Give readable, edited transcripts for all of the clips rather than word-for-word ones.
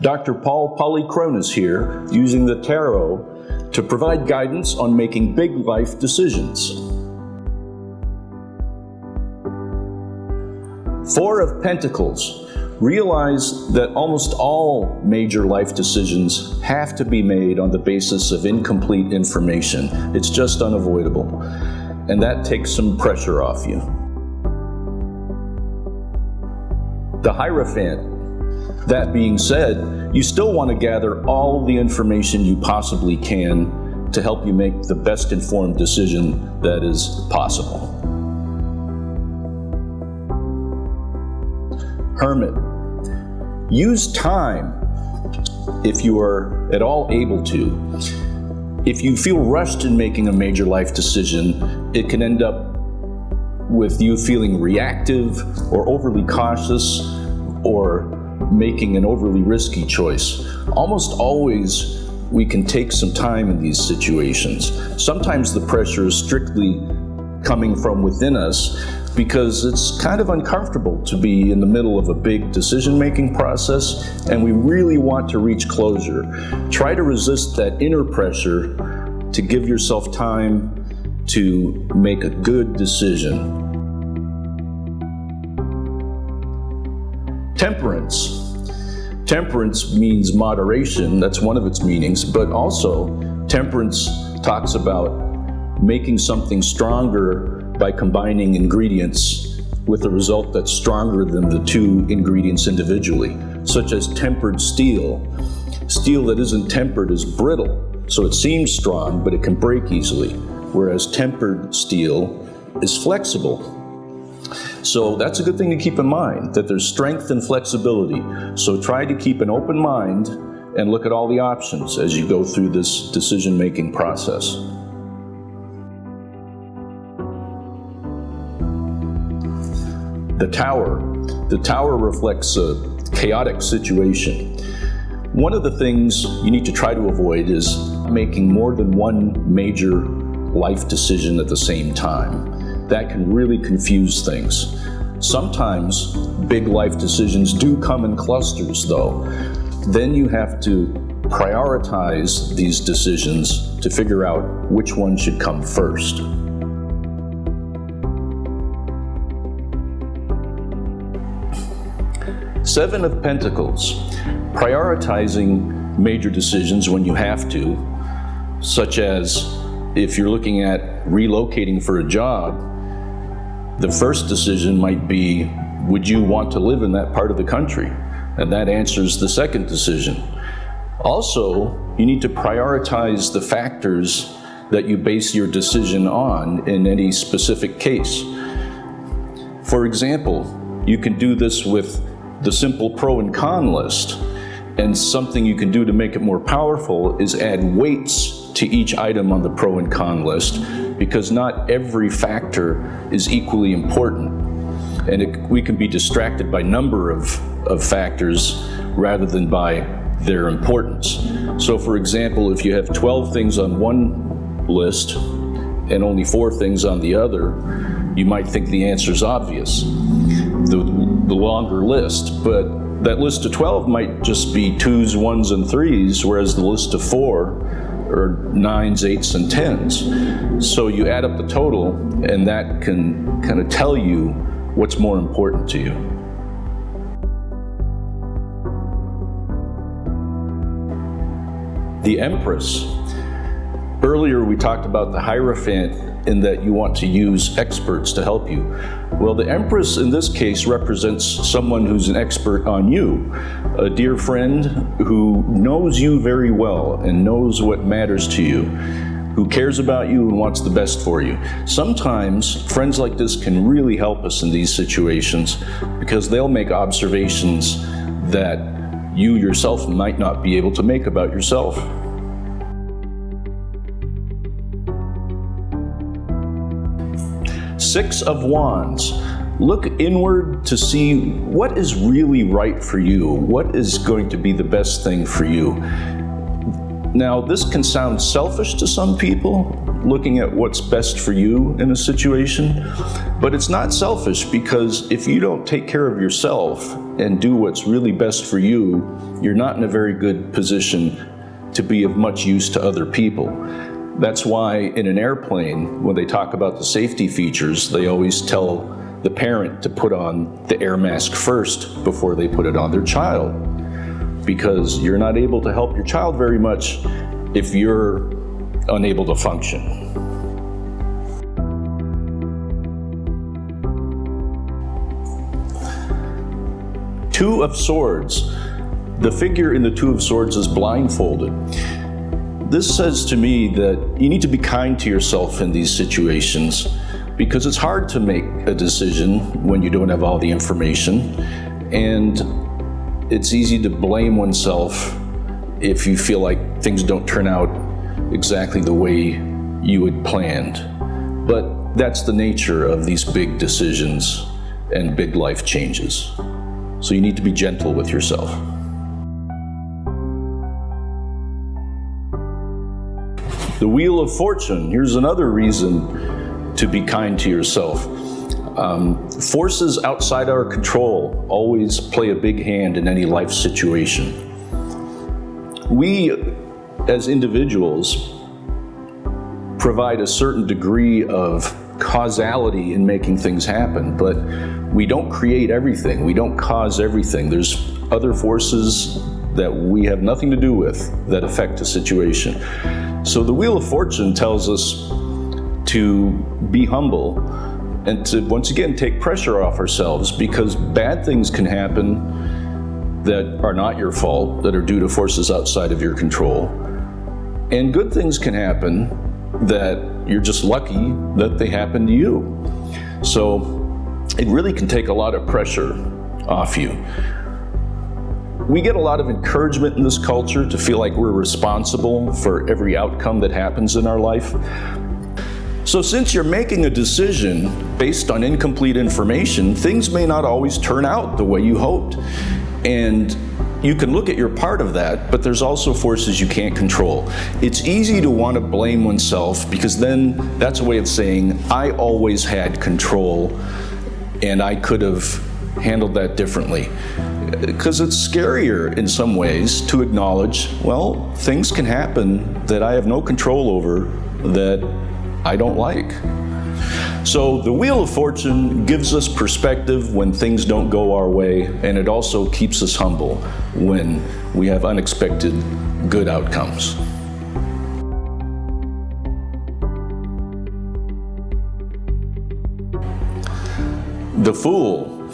Dr. Polychronis here, using the tarot to provide guidance on making big life decisions. Four of Pentacles. Realize that almost all major life decisions have to be made on the basis of incomplete information. It's just unavoidable. And that takes some pressure off you. The Hierophant. That being said, you still want to gather all the information you possibly can to help you make the best informed decision that is possible. Hermit. Use time if you are at all able to. If you feel rushed in making a major life decision, it can end up with you feeling reactive or overly cautious or making an overly risky choice. Almost always we can take some time in these situations. Sometimes the pressure is strictly coming from within us because it's kind of uncomfortable to be in the middle of a big decision-making process and we really want to reach closure. Try to resist that inner pressure to give yourself time to make a good decision. Temperance. Temperance means moderation, that's one of its meanings, but also temperance talks about making something stronger by combining ingredients with a result that's stronger than the two ingredients individually, such as tempered steel. Steel that isn't tempered is brittle, so it seems strong, but it can break easily, whereas tempered steel is flexible. So that's a good thing to keep in mind, that there's strength and flexibility. So try to keep an open mind and look at all the options as you go through this decision-making process. The Tower. The Tower reflects a chaotic situation. One of the things you need to try to avoid is making more than one major life decision at the same time. That can really confuse things. Sometimes big life decisions do come in clusters though. Then you have to prioritize these decisions to figure out which one should come first. Seven of Pentacles. Prioritizing major decisions when you have to, such as if you're looking at relocating for a job, the first decision might be, would you want to live in that part of the country? And that answers the second decision. Also, you need to prioritize the factors that you base your decision on in any specific case. For example, you can do this with the simple pro and con list. And something you can do to make it more powerful is add weights to each item on the pro and con list, because not every factor is equally important. And we can be distracted by number of factors rather than by their importance. So for example, if you have 12 things on one list and only 4 things on the other, you might think the answer is obvious, the longer list, but that list of 12 might just be 2s, 1s, and 3s, whereas the list of 4 are 9s, 8s, and 10s. So you add up the total, and that can kind of tell you what's more important to you. The Empress. Earlier we talked about the Hierophant in that you want to use experts to help you. Well, the Empress in this case represents someone who's an expert on you, a dear friend who knows you very well and knows what matters to you, who cares about you and wants the best for you. Sometimes friends like this can really help us in these situations because they'll make observations that you yourself might not be able to make about yourself. Six of Wands. Look inward to see what is really right for you, what is going to be the best thing for you. Now, this can sound selfish to some people, looking at what's best for you in a situation, but it's not selfish, because if you don't take care of yourself and do what's really best for you, you're not in a very good position to be of much use to other people. That's why in an airplane, when they talk about the safety features, they always tell the parent to put on the air mask first before they put it on their child, because you're not able to help your child very much if you're unable to function. Two of Swords. The figure in the Two of Swords is blindfolded. This says to me that you need to be kind to yourself in these situations, because it's hard to make a decision when you don't have all the information, and it's easy to blame oneself if you feel like things don't turn out exactly the way you had planned. But that's the nature of these big decisions and big life changes. So you need to be gentle with yourself. The Wheel of Fortune. Here's another reason to be kind to yourself. Forces outside our control always play a big hand in any life situation. We, as individuals, provide a certain degree of causality in making things happen, but we don't create everything. We don't cause everything. There's other forces that we have nothing to do with that affect a situation. So the Wheel of Fortune tells us to be humble and to, once again, take pressure off ourselves, because bad things can happen that are not your fault, that are due to forces outside of your control. And good things can happen that you're just lucky that they happen to you. So it really can take a lot of pressure off you. We get a lot of encouragement in this culture to feel like we're responsible for every outcome that happens in our life. So since you're making a decision based on incomplete information, things may not always turn out the way you hoped. And you can look at your part of that, but there's also forces you can't control. It's easy to want to blame oneself, because then that's a way of saying, I always had control and I could have handled that differently. Because it's scarier in some ways to acknowledge, well, things can happen that I have no control over, that I don't like. So the Wheel of Fortune gives us perspective when things don't go our way, and it also keeps us humble when we have unexpected good outcomes. The Fool.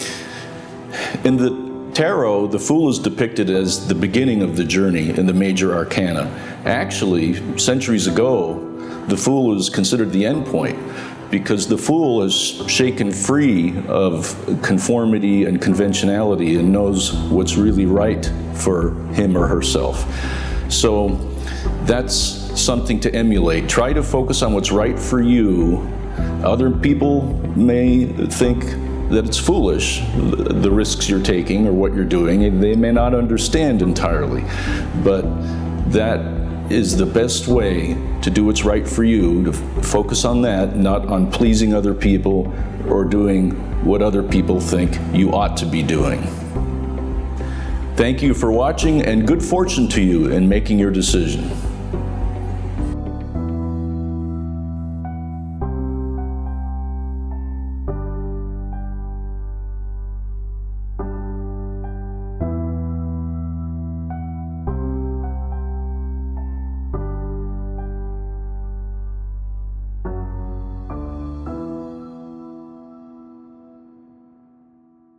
In the Tarot, the Fool is depicted as the beginning of the journey in the major arcana. Actually, centuries ago, the Fool was considered the end point, because the Fool is shaken free of conformity and conventionality and knows what's really right for him or herself. So that's something to emulate. Try to focus on what's right for you. Other people may think that it's foolish, the risks you're taking or what you're doing, and they may not understand entirely. But that is the best way to do what's right for you, to focus on that, not on pleasing other people or doing what other people think you ought to be doing. Thank you for watching, and good fortune to you in making your decision.